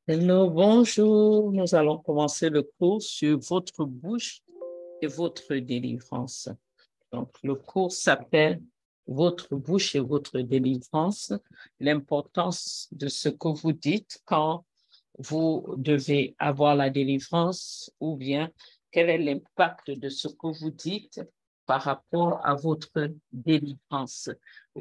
Hello, bonjour. Nous allons commencer le cours sur votre bouche et votre délivrance. Donc, le cours s'appelle Votre bouche et votre délivrance, l'importance de ce que vous dites quand vous devez avoir la délivrance ou bien quel est l'impact de ce que vous dites par rapport à votre délivrance.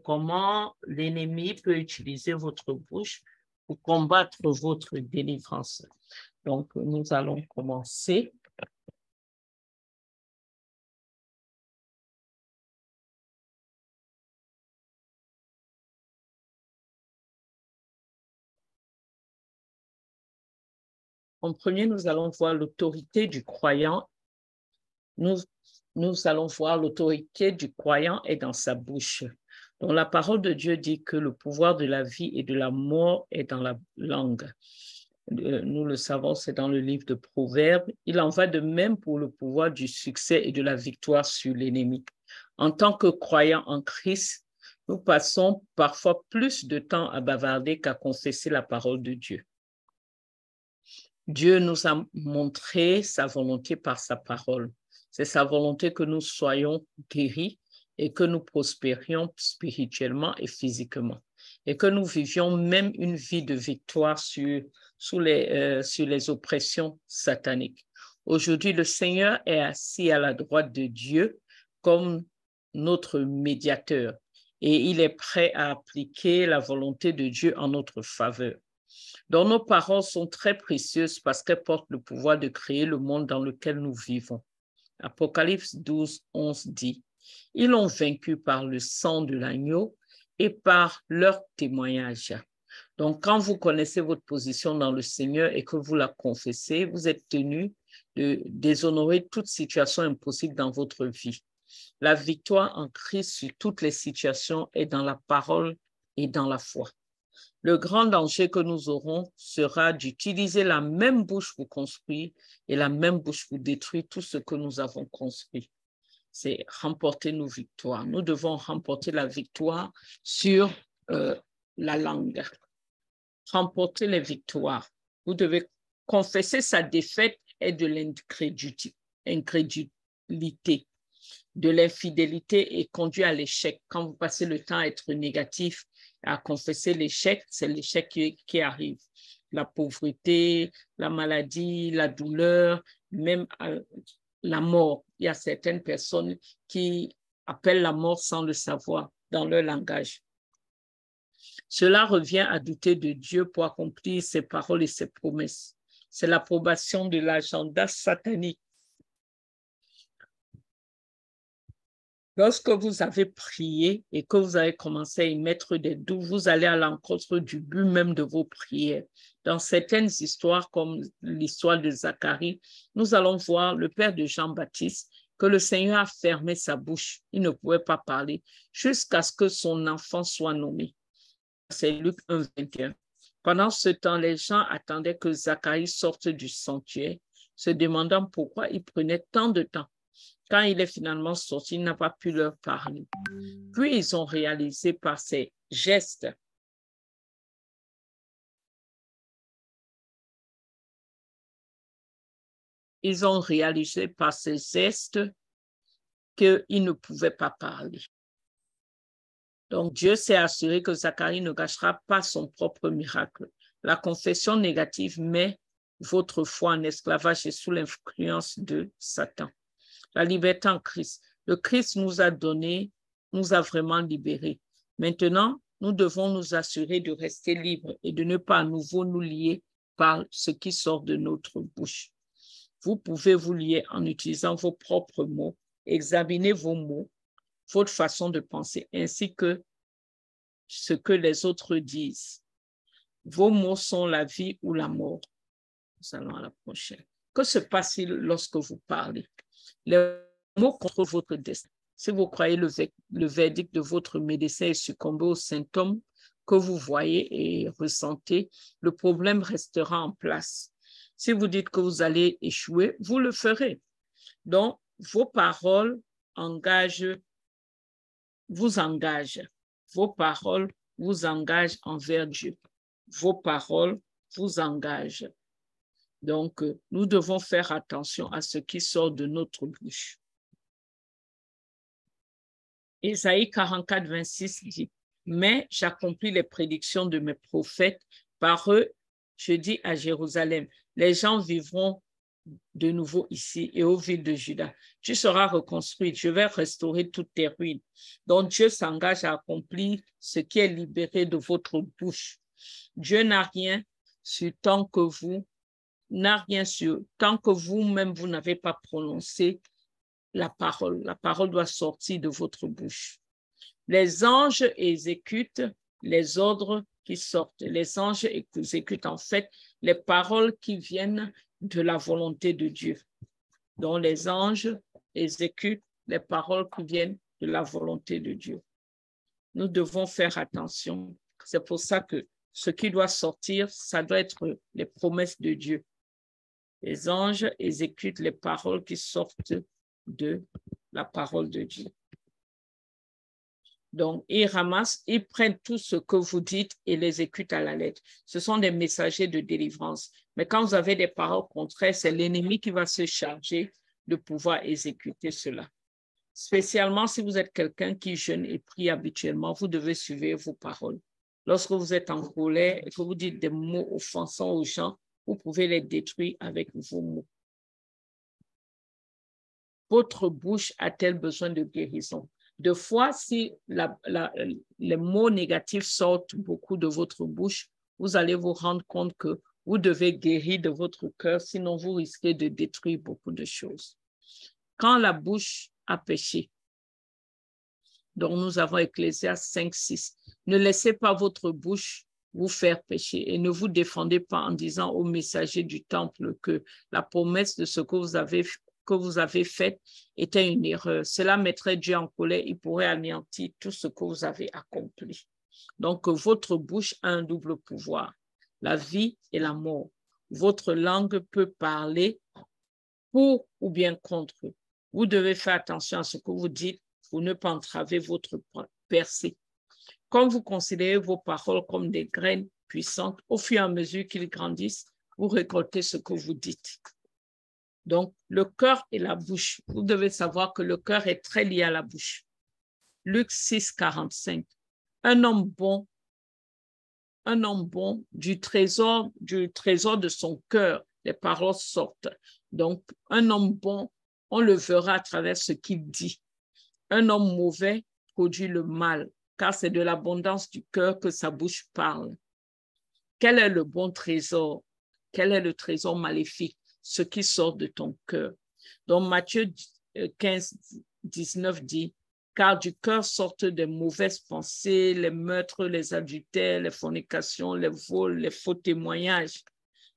Comment l'ennemi peut utiliser votre bouche pour combattre votre délivrance. Donc, nous allons commencer. En premier, nous allons voir l'autorité du croyant. Nous allons voir l'autorité du croyant est dans sa bouche. Donc, la parole de Dieu dit que le pouvoir de la vie et de la mort est dans la langue. Nous le savons, c'est dans le livre de Proverbes. Il en va de même pour le pouvoir du succès et de la victoire sur l'ennemi. En tant que croyants en Christ, nous passons parfois plus de temps à bavarder qu'à confesser la parole de Dieu. Dieu nous a montré sa volonté par sa parole. C'est sa volonté que nous soyons guéris et que nous prospérions spirituellement et physiquement et que nous vivions même une vie de victoire sur les oppressions sataniques. Aujourd'hui, le Seigneur est assis à la droite de Dieu comme notre médiateur et il est prêt à appliquer la volonté de Dieu en notre faveur. Donc, nos paroles sont très précieuses parce qu'elles portent le pouvoir de créer le monde dans lequel nous vivons. Apocalypse 12, 11 dit, « Ils l'ont vaincu par le sang de l'agneau et par leur témoignage. » Donc, quand vous connaissez votre position dans le Seigneur et que vous la confessez, vous êtes tenu de déshonorer toute situation impossible dans votre vie. La victoire en Christ sur toutes les situations est dans la parole et dans la foi. Le grand danger que nous aurons sera d'utiliser la même bouche pour construire et la même bouche pour détruire tout ce que nous avons construit. C'est remporter nos victoires. Nous devons remporter la victoire sur la langue. Remporter les victoires. Vous devez confesser sa défaite et de l'incrédulité, de l'infidélité et conduit à l'échec. Quand vous passez le temps à être négatif, à confesser l'échec, c'est l'échec qui arrive. La pauvreté, la maladie, la douleur, même la mort. Il y a certaines personnes qui appellent la mort sans le savoir dans leur langage. Cela revient à douter de Dieu pour accomplir ses paroles et ses promesses. C'est l'approbation de l'agenda satanique. Lorsque vous avez prié et que vous avez commencé à y mettre des doutes, vous allez à l'encontre du but même de vos prières. Dans certaines histoires, comme l'histoire de Zacharie, nous allons voir le père de Jean-Baptiste que le Seigneur a fermé sa bouche. Il ne pouvait pas parler jusqu'à ce que son enfant soit nommé. C'est Luc 1, 21. Pendant ce temps, les gens attendaient que Zacharie sorte du sanctuaire, se demandant pourquoi il prenait tant de temps. Quand il est finalement sorti, il n'a pas pu leur parler. Puis ils ont réalisé par ses gestes qu'il ne pouvait pas parler. Donc Dieu s'est assuré que Zacharie ne gâchera pas son propre miracle. La confession négative met votre foi en esclavage et sous l'influence de Satan. La liberté en Christ. Le Christ nous a donné, nous a vraiment libérés. Maintenant, nous devons nous assurer de rester libres et de ne pas à nouveau nous lier par ce qui sort de notre bouche. Vous pouvez vous lier en utilisant vos propres mots, examiner vos mots, votre façon de penser, ainsi que ce que les autres disent. Vos mots sont la vie ou la mort. Nous allons à la prochaine. Que se passe-t-il lorsque vous parlez? Les mots contre votre destin. Si vous croyez le verdict de votre médecin et succombez aux symptômes que vous voyez et ressentez, le problème restera en place. Si vous dites que vous allez échouer, vous le ferez. Donc, vos paroles vous engagent. Vos paroles vous engagent envers Dieu. Vos paroles vous engage. Donc, nous devons faire attention à ce qui sort de notre bouche. Ésaïe 44, 26 dit, « Mais j'accomplis les prédictions de mes prophètes. Par eux, je dis à Jérusalem, les gens vivront de nouveau ici et aux villes de Juda. Tu seras reconstruite. Je vais restaurer toutes tes ruines. » Donc, Dieu s'engage à accomplir ce qui est libéré de votre bouche. Dieu n'a rien sur tant que vous-même, vous n'avez pas prononcé la parole. La parole doit sortir de votre bouche. Les anges exécutent les ordres qui sortent. Les anges exécutent en fait les paroles qui viennent de la volonté de Dieu. Donc, les anges exécutent les paroles qui viennent de la volonté de Dieu. Nous devons faire attention. C'est pour ça que ce qui doit sortir, ça doit être les promesses de Dieu. Les anges exécutent les paroles qui sortent de la parole de Dieu. Donc, ils ramassent, ils prennent tout ce que vous dites et l'exécutent à la lettre. Ce sont des messagers de délivrance. Mais quand vous avez des paroles contraires, c'est l'ennemi qui va se charger de pouvoir exécuter cela. Spécialement si vous êtes quelqu'un qui jeûne et prie habituellement, vous devez suivre vos paroles. Lorsque vous êtes en colère et que vous dites des mots offensants aux gens, vous pouvez les détruire avec vos mots. Votre bouche a-t-elle besoin de guérison? De fois, si les mots négatifs sortent beaucoup de votre bouche, vous allez vous rendre compte que vous devez guérir de votre cœur, sinon vous risquez de détruire beaucoup de choses. Quand la bouche a péché, donc nous avons Ecclésiaste 5, 6, ne laissez pas votre bouche vous faire pécher et ne vous défendez pas en disant aux messagers du temple que la promesse de ce que vous avez fait était une erreur. Cela mettrait Dieu en colère, il pourrait anéantir tout ce que vous avez accompli. Donc, votre bouche a un double pouvoir, la vie et la mort. Votre langue peut parler pour ou bien contre. Vous devez faire attention à ce que vous dites pour ne pas entraver votre percée. Comme vous considérez vos paroles comme des graines puissantes, au fur et à mesure qu'ils grandissent, vous récoltez ce que vous dites. Donc, le cœur et la bouche. Vous devez savoir que le cœur est très lié à la bouche. Luc 6, 45. Un homme bon, du trésor de son cœur, les paroles sortent. Donc, un homme bon, on le verra à travers ce qu'il dit. Un homme mauvais produit le mal, car c'est de l'abondance du cœur que sa bouche parle. Quel est le bon trésor? Quel est le trésor maléfique? Ce qui sort de ton cœur. Donc, Matthieu 15, 19 dit, « Car du cœur sortent des mauvaises pensées, les meurtres, les adultères, les fornications, les vols, les faux témoignages,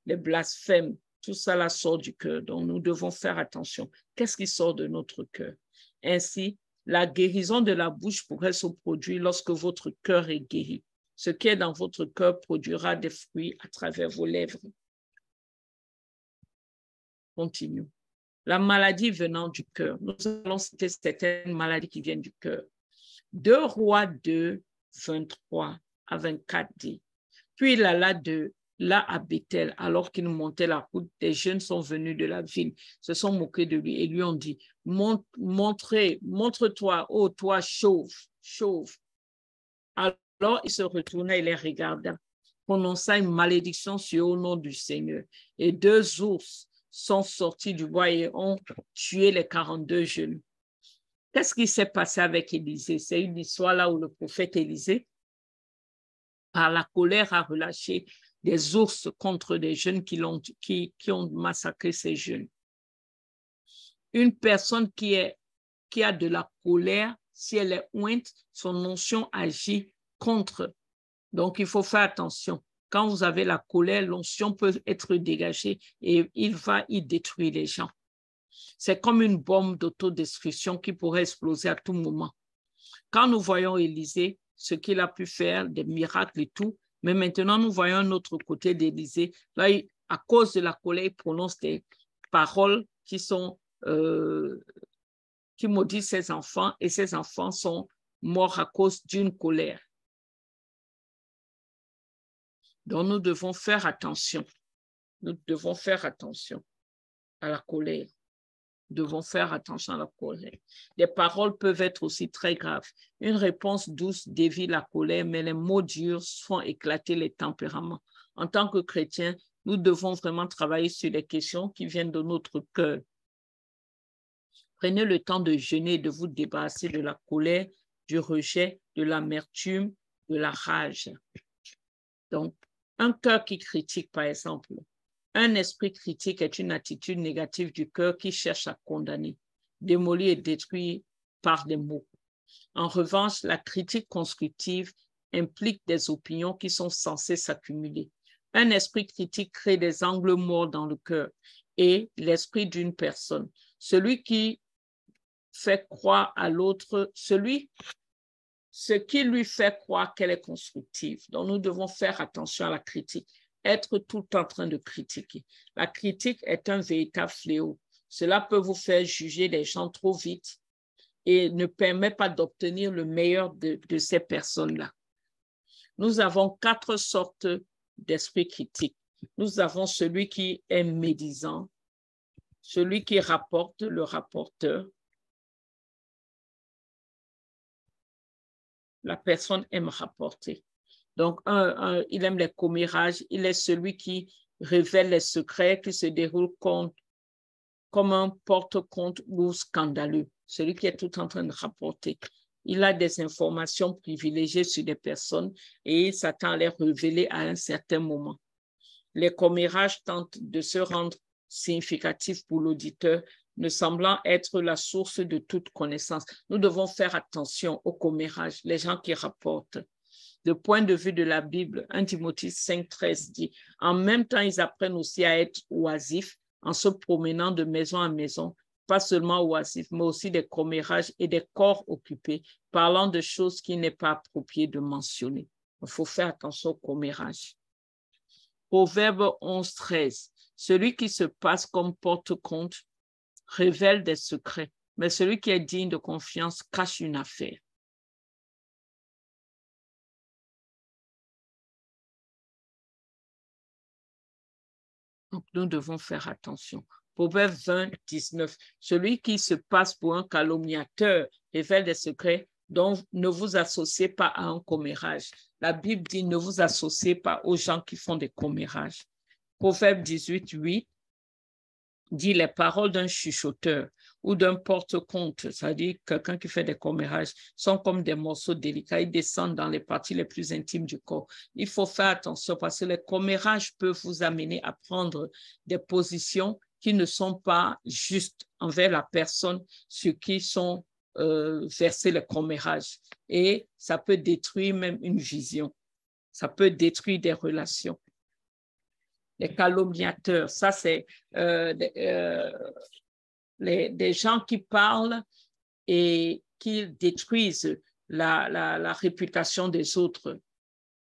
les blasphèmes. Tout ça là sort du cœur. Donc, nous devons faire attention. Qu'est-ce qui sort de notre cœur? Ainsi, la guérison de la bouche pourrait se produire lorsque votre cœur est guéri. Ce qui est dans votre cœur produira des fruits à travers vos lèvres. Continue. La maladie venant du cœur. Nous allons citer certaines maladies qui viennent du cœur. 2 Rois 2, 23 à 24 dit, « Puis il alla de là à Bethel, alors qu'il montait la route, des jeunes sont venus de la ville, se sont moqués de lui et lui ont dit, « Montre-toi, ô toi chauve. » Alors il se retourna et les regarda, prononça une malédiction sur le nom du Seigneur. Et 2 ours sont sortis du bois et ont tué les 42 jeunes. Qu'est-ce qui s'est passé avec Élisée? C'est une histoire là où le prophète Élisée, par la colère, a relâché des ours contre des jeunes qui ont massacré ces jeunes. Une personne qui a de la colère, si elle est ointe, son onction agit contre. Donc, il faut faire attention. Quand vous avez la colère, l'onction peut être dégagée et il va y détruire les gens. C'est comme une bombe d'autodestruction qui pourrait exploser à tout moment. Quand nous voyons Élisée, ce qu'il a pu faire, des miracles et tout, mais maintenant nous voyons un autre côté d'Élisée. Là, à cause de la colère, il prononce des paroles qui maudissent ses enfants et ses enfants sont morts à cause d'une colère. Donc, nous devons faire attention. Nous devons faire attention à la colère. Nous devons faire attention à la colère. Les paroles peuvent être aussi très graves. Une réponse douce dévie la colère, mais les mots durs font éclater les tempéraments. En tant que chrétiens, nous devons vraiment travailler sur les questions qui viennent de notre cœur. Prenez le temps de jeûner et de vous débarrasser de la colère, du rejet, de l'amertume, de la rage. Donc, un cœur qui critique, par exemple, un esprit critique est une attitude négative du cœur qui cherche à condamner, démolir et détruire par des mots. En revanche, la critique constructive implique des opinions qui sont censées s'accumuler. Un esprit critique crée des angles morts dans le cœur et l'esprit d'une personne. Celui qui fait croire à l'autre, ce qui lui fait croire qu'elle est constructive. Donc, nous devons faire attention à la critique, être tout le temps en train de critiquer. La critique est un véritable fléau. Cela peut vous faire juger les gens trop vite et ne permet pas d'obtenir le meilleur de ces personnes-là. Nous avons 4 sortes d'esprit critique. Nous avons celui qui est médisant, celui qui rapporte, le rapporteur. La personne aime rapporter. Donc, il aime les commérages. Il est celui qui révèle les secrets qui se déroulent comme un porte-compte ou scandaleux. Celui qui est tout en train de rapporter. Il a des informations privilégiées sur des personnes et il s'attend à les révéler à un certain moment. Les commérages tentent de se rendre significatifs pour l'auditeur, ne semblant être la source de toute connaissance. Nous devons faire attention aux commérages, les gens qui rapportent. Du point de vue de la Bible, 1 Timothée 5,13 dit, en même temps, ils apprennent aussi à être oisifs en se promenant de maison en maison, pas seulement oisifs, mais aussi des commérages et des corps occupés, parlant de choses qui n'est pas approprié de mentionner. Il faut faire attention aux commérages. Proverbe 11,13, celui qui se passe comme porte-compte révèle des secrets, mais celui qui est digne de confiance cache une affaire. Donc, nous devons faire attention. Proverbe 20,19, celui qui se passe pour un calomniateur révèle des secrets, donc ne vous associez pas à un commérage. La Bible dit ne vous associez pas aux gens qui font des commérages. Proverbe 18,8 dit les paroles d'un chuchoteur ou d'un porte-compte, c'est-à-dire quelqu'un qui fait des commérages, sont comme des morceaux délicats, ils descendent dans les parties les plus intimes du corps. Il faut faire attention parce que les commérages peuvent vous amener à prendre des positions qui ne sont pas justes envers la personne sur qui sont versés les commérages. Et ça peut détruire même une vision. Ça peut détruire des relations. Les calomniateurs, ça c'est des gens qui parlent et qui détruisent la réputation des autres.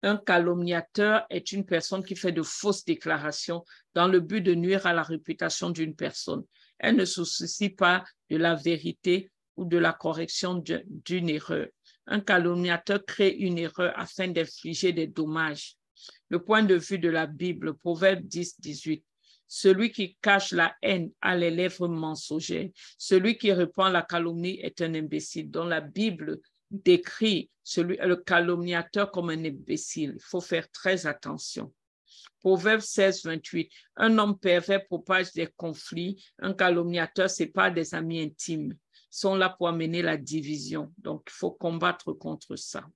Un calomniateur est une personne qui fait de fausses déclarations dans le but de nuire à la réputation d'une personne. Elle ne se soucie pas de la vérité ou de la correction d'une erreur. Un calomniateur crée une erreur afin d'infliger des dommages. Le point de vue de la Bible, Proverbe 10,18. Celui qui cache la haine a les lèvres mensongères. Celui qui répand la calomnie est un imbécile. Donc la Bible décrit le calomniateur comme un imbécile. Il faut faire très attention. Proverbe 16,28. Un homme pervers propage des conflits. Un calomniateur sépare des amis intimes. Ils sont là pour amener la division. Donc il faut combattre contre ça.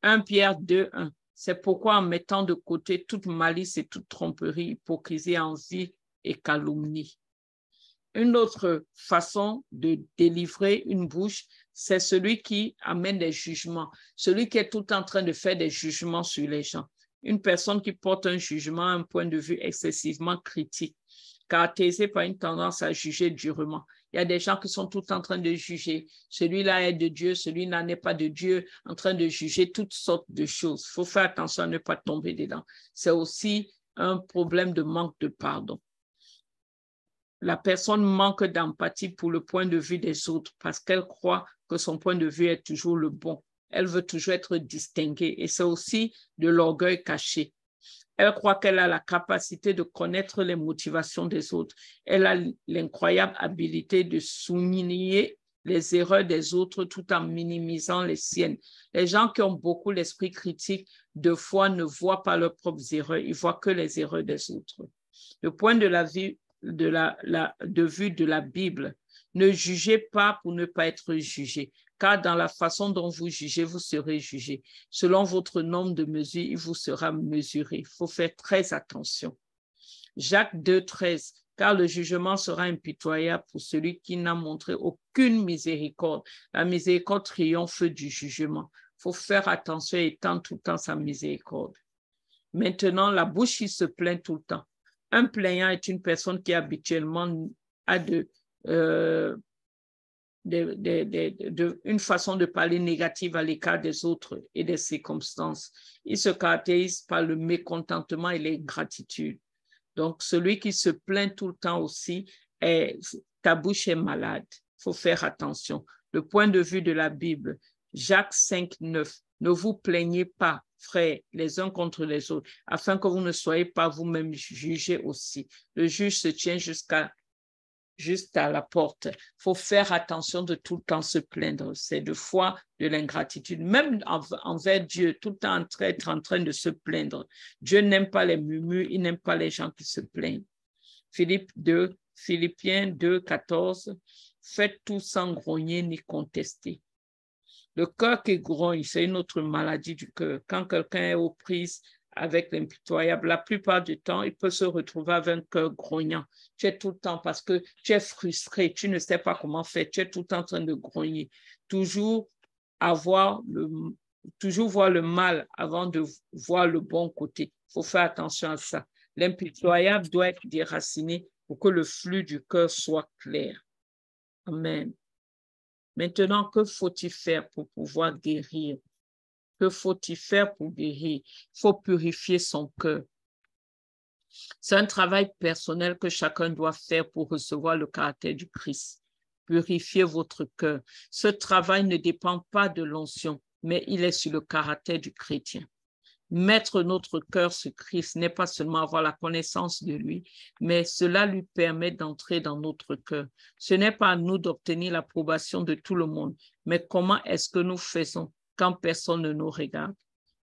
1 Pierre 2,1. C'est pourquoi en mettant de côté toute malice et toute tromperie, hypocrisie, envie et calomnie. Une autre façon de délivrer une bouche, c'est celui qui amène des jugements, celui qui est tout en train de faire des jugements sur les gens. Une personne qui porte un jugement, un point de vue excessivement critique, caractérisé par une tendance à juger durement. Il y a des gens qui sont tout en train de juger. Celui-là est de Dieu, celui-là n'est pas de Dieu, en train de juger toutes sortes de choses. Il faut faire attention à ne pas tomber dedans. C'est aussi un problème de manque de pardon. La personne manque d'empathie pour le point de vue des autres parce qu'elle croit que son point de vue est toujours le bon. Elle veut toujours être distinguée et c'est aussi de l'orgueil caché. Elle croit qu'elle a la capacité de connaître les motivations des autres. Elle a l'incroyable habilité de souligner les erreurs des autres tout en minimisant les siennes. Les gens qui ont beaucoup l'esprit critique, de fois, ne voient pas leurs propres erreurs, ils voient que les erreurs des autres. Le point de vue de la Bible, ne jugez pas pour ne pas être jugé, car dans la façon dont vous jugez, vous serez jugé. Selon votre nombre de mesures, il vous sera mesuré. Il faut faire très attention. Jacques 2,13, car le jugement sera impitoyable pour celui qui n'a montré aucune miséricorde. La miséricorde triomphe du jugement. Il faut faire attention et étendre tout le temps sa miséricorde. Maintenant, la bouche qui se plaint tout le temps. Un plaignant est une personne qui habituellement a une façon de parler négative à l'égard des autres et des circonstances. Il se caractérise par le mécontentement et l'ingratitude. Donc, celui qui se plaint tout le temps aussi, ta bouche est malade. Il faut faire attention. Le point de vue de la Bible, Jacques 5,9, ne vous plaignez pas, frères, les uns contre les autres, afin que vous ne soyez pas vous-même jugés aussi. Le juge se tient juste à la porte. Il faut faire attention de tout le temps se plaindre. C'est de fois de l'ingratitude, même envers Dieu, tout le temps être en train de se plaindre. Dieu n'aime pas les murmures, il n'aime pas les gens qui se plaignent. Philippiens 2,14, faites tout sans grogner ni contester. Le cœur qui grogne, c'est une autre maladie du cœur. Quand quelqu'un est aux prises avec l'impitoyable, la plupart du temps, il peut se retrouver avec un cœur grognant. Tu es tout le temps parce que tu es frustré, tu ne sais pas comment faire, tu es tout le temps en train de grogner. Toujours voir le mal avant de voir le bon côté. Il faut faire attention à ça. L'impitoyable doit être déraciné pour que le flux du cœur soit clair. Amen. Maintenant, que faut-il faire pour pouvoir guérir? Que faut-il faire pour guérir? Il faut purifier son cœur. C'est un travail personnel que chacun doit faire pour recevoir le caractère du Christ. Purifiez votre cœur. Ce travail ne dépend pas de l'onction, mais il est sur le caractère du chrétien. Mettre notre cœur sur Christ n'est pas seulement avoir la connaissance de lui, mais cela lui permet d'entrer dans notre cœur. Ce n'est pas à nous d'obtenir l'approbation de tout le monde, mais comment est-ce que nous faisons quand personne ne nous regarde?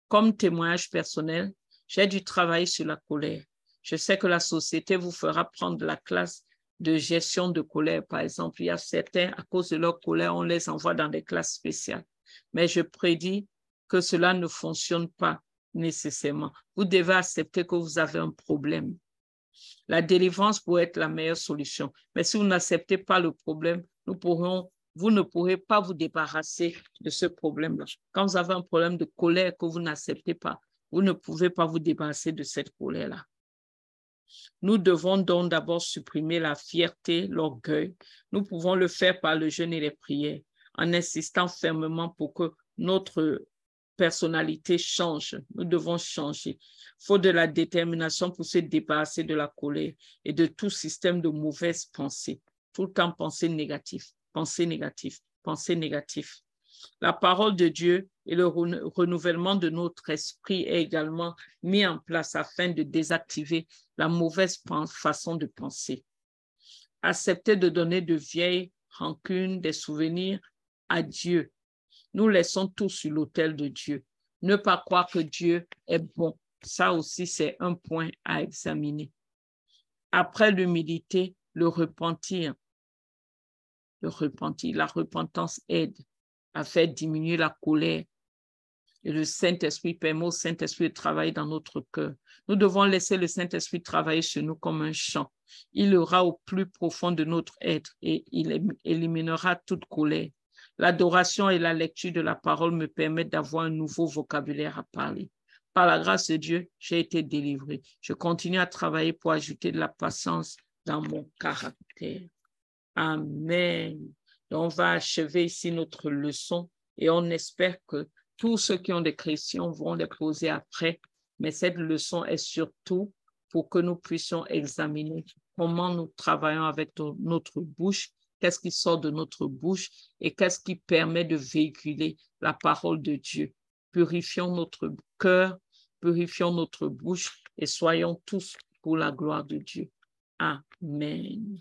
Comme témoignage personnel, j'ai dû travailler sur la colère. Je sais que la société vous fera prendre la classe de gestion de colère. Par exemple, il y a certains, à cause de leur colère, on les envoie dans des classes spéciales. Mais je prédis que cela ne fonctionne pas nécessairement. Vous devez accepter que vous avez un problème. La délivrance pourrait être la meilleure solution. Mais si vous n'acceptez pas le problème, vous ne pourrez pas vous débarrasser de ce problème-là. Quand vous avez un problème de colère que vous n'acceptez pas, vous ne pouvez pas vous débarrasser de cette colère-là. Nous devons donc d'abord supprimer la fierté, l'orgueil. Nous pouvons le faire par le jeûne et les prières, en insistant fermement pour que notre personnalité change. Nous devons changer. Il faut de la détermination pour se débarrasser de la colère et de tout système de mauvaises pensées. Tout le temps penser négatif, penser négatif, penser négatif. La parole de Dieu et le renouvellement de notre esprit est également mis en place afin de désactiver la mauvaise façon de penser. Accepter de donner de vieilles rancunes, des souvenirs à Dieu. Nous laissons tout sur l'autel de Dieu. Ne pas croire que Dieu est bon. Ça aussi, c'est un point à examiner. Après l'humilité, le repentir. La repentance aide à faire diminuer la colère. Et le Saint-Esprit permet au Saint-Esprit de travailler dans notre cœur. Nous devons laisser le Saint-Esprit travailler sur nous comme un champ. Il ira au plus profond de notre être et il éliminera toute colère. L'adoration et la lecture de la parole me permettent d'avoir un nouveau vocabulaire à parler. Par la grâce de Dieu, j'ai été délivré. Je continue à travailler pour ajouter de la patience dans mon caractère. Amen. Donc, on va achever ici notre leçon et on espère que tous ceux qui ont des questions vont les poser après. Mais cette leçon est surtout pour que nous puissions examiner comment nous travaillons avec notre bouche, qu'est-ce qui sort de notre bouche et qu'est-ce qui permet de véhiculer la parole de Dieu. Purifions notre cœur, purifions notre bouche et soyons tous pour la gloire de Dieu. Amen.